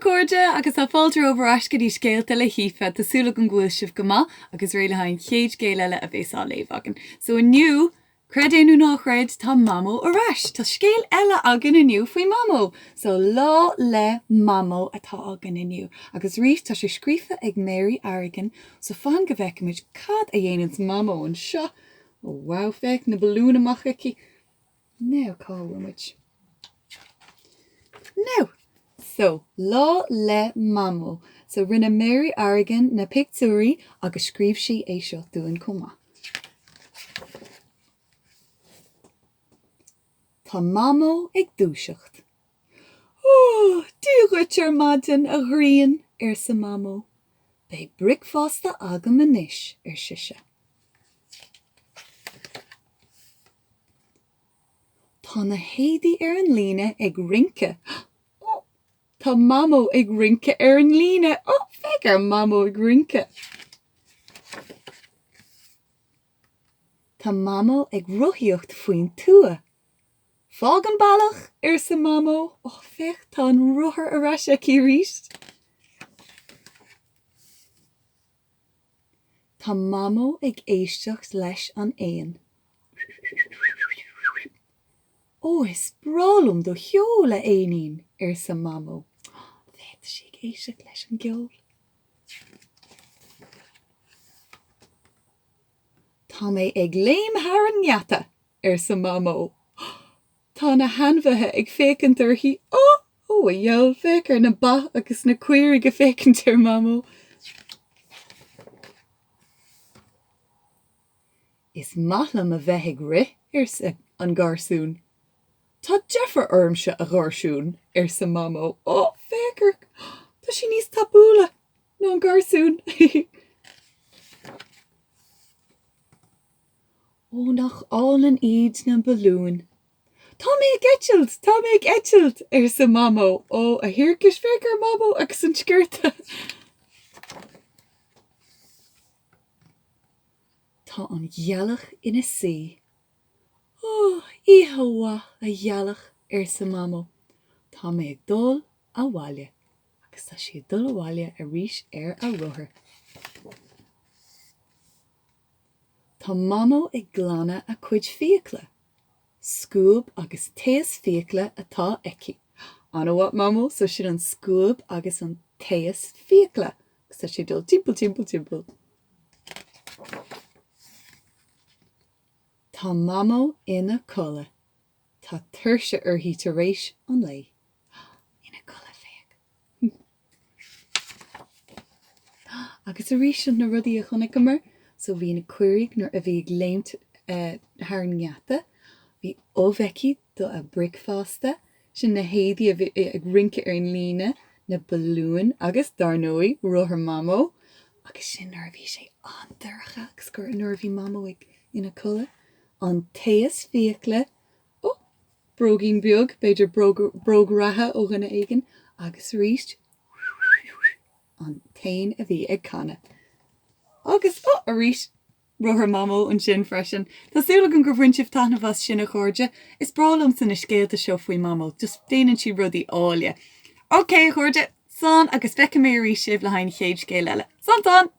cóide agus tá fáiltear over asca dí scéalta le hAoife tásúla an ghfuil sibh go maith agus réile hain chéad scéal eile a bhés á léamh agan. So aniu, credéanú nachreid tá Mamó arás. Tá scéal eile agan aniu faoi Mamó. So lá le Mamó atá agan aniu. Agus rís tá sé scríofa ag Mary Arrigan so fan go bhheicimiid cad a dhéanamh Mamó an seo. Oh, wow, feic na balúna machaí. Now cáhfuid. Now. So, lá le Mamó. So rinne Mary Arrigan na pictúí agus scríb si é seo dúin comá. Tá Mamó ag dúiseacht. Oh, dúgait ar maidin a ghrian sa Mamó. Bei bricfásta agam anis siise. Tá na héadaí ar an líne ag rinke. Tá Mamó ag rinke ar an líne. Oh, fegar Mamó ag rinke. Tá Mamó ag ruthíocht faoin tua. Fág an bailach sa Mamó. Oh, fech tá an ruthar arás aici ríist. Tá Mamó ag éisteach leis an éan. Oh, is brálum do heola éinín sa Mamó. Bheit si ag éisteach leis an geol. Tá mé ag léim hAireann sa Mamó. Tá na hanmhathe ag fécint orthaí. Oh, a dheol fécar na ba agus na cuirí go fécint ar Mamó. Is maithlam a bheith ag ri an garsún. Tá Jeffar ormse a garsún sa Mamó. Oh, fécar. Tá si níos tapúla ná an garsún. Oh, nach álan iad na balún. Tá mé ag etchilt sa Mamó. Oh, a hirircis fécar Mamó agus an scéalta. Tá an ghealach ina sí. Oh, íhaha a ghealach sa Mamó. Tá mé ag dul a bhaile. Agus tá si dul a bhaile a rís a ruthair. Tá Mamó ag glanna a cuid fiacla. Scúb agus téas fiacla atá eici. Anna what Mamó, so sin an scúb agus an téas fiacla. Agus tá si dul timple. Tá Mamó ina colla. Tá tuirse orthaí tar éis an lei. Ina colla féach. Agus a rís na rudaí a chonig mar, so bhí na cuirig nar a bhí ag léimt hAireann. Bhí óbheici do a bricfásta, sin na héadaí a bhí ag rinke ar an líne, na balún agus darnóí ruthar Mamó, agus sin nar bhí sé antarcha agus gur nar bhí Mamó ag ina colla. An téas fiacla, oh, brogin beag, beidir brog ratha ó gana aigen, agus ríist, an tain a bhí ag canna. Agus, oh, a ríist, ruthar Mamó an sin freisin. Tásúla an gur bhaintsih taithne bhas sin a chuirde, is bralam san na scéalta seo faoi Mamó, just déanann si rudaí áile. Ok, chuirde, san agus feicim mé rí sibh le hain chéad scéal eile. San tan!